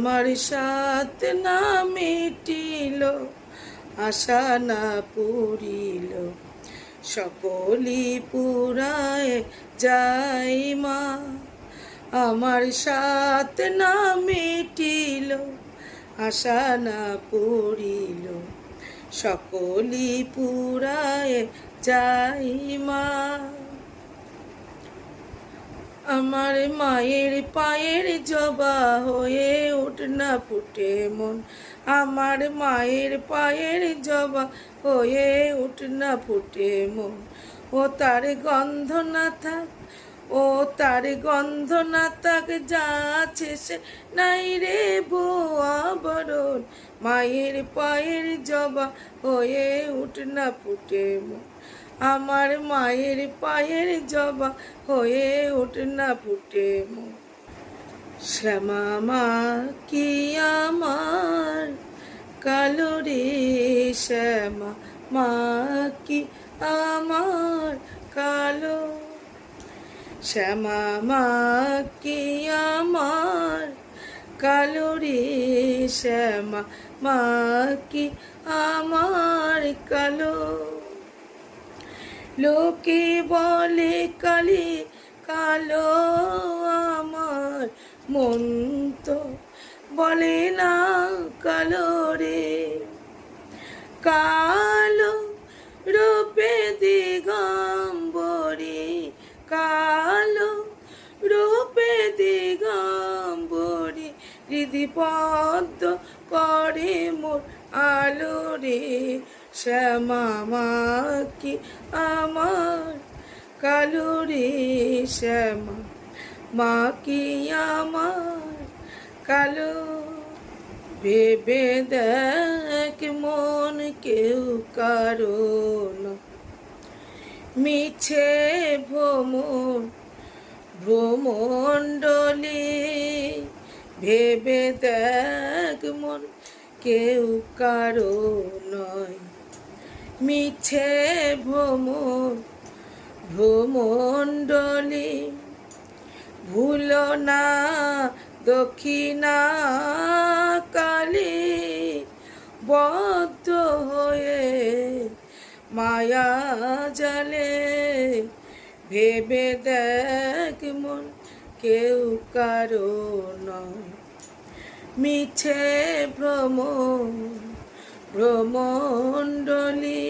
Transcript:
আমার সাথ না মিটিল, আশা না পুরিল, সকলি পুরায় যাই মা। আমার সাথ না মিটিল, আশা না পুরিল, সকলি পুরায় যাই মা। আমার মায়ের পায়ের জবা হয়ে উঠ না ফুটে মন, আমার মায়ের পায়ের জবা হয়ে উঠ না ফুটে মন। ও তার গন্ধ না থাক, ও তার গন্ধ না থাক, যাচ্ছে সে নাই রে ভুয়া বরণ। মায়ের পায়ের জবা হয়ে উঠ না ফুটে মন, আমার মায়ের পায়ের জবা হয়ে উঠ না ফুটে মন। শ্যামা মা কি আমার কালো রে, শ্যামা মা কি আমার কালো, শ্যামা মা কি আমার কালো রে, শ্যামা মা কি আমার কালো। লোকে বলে কালি কালো আমার মন তো বলে না কালো রে। কালো রূপে দিগম্বরী, কালো রূপে দিগম্বরী, হৃদিপদ্ম করে মোর আলো রে। শ্যামা মা কি আমার কালো রে, শ্যামা মা কি আমার কালো। ভেবে দেখ মন কেউ কারো না, মিছে ভ্রমণ ভ্রমণ্ডলী। ভেবে দেখ মন কেউ কারো নয়, মিছে ভ্রমণ ভ্রমণ্ডলী। ভুলো না দক্ষিণা কালী, বদ্ধ হয়ে মায়া জালে। ভেবে দেখ মন কেউ কারো নয়, মিছে ভ্রমণ ভ্রমণ্ডলী।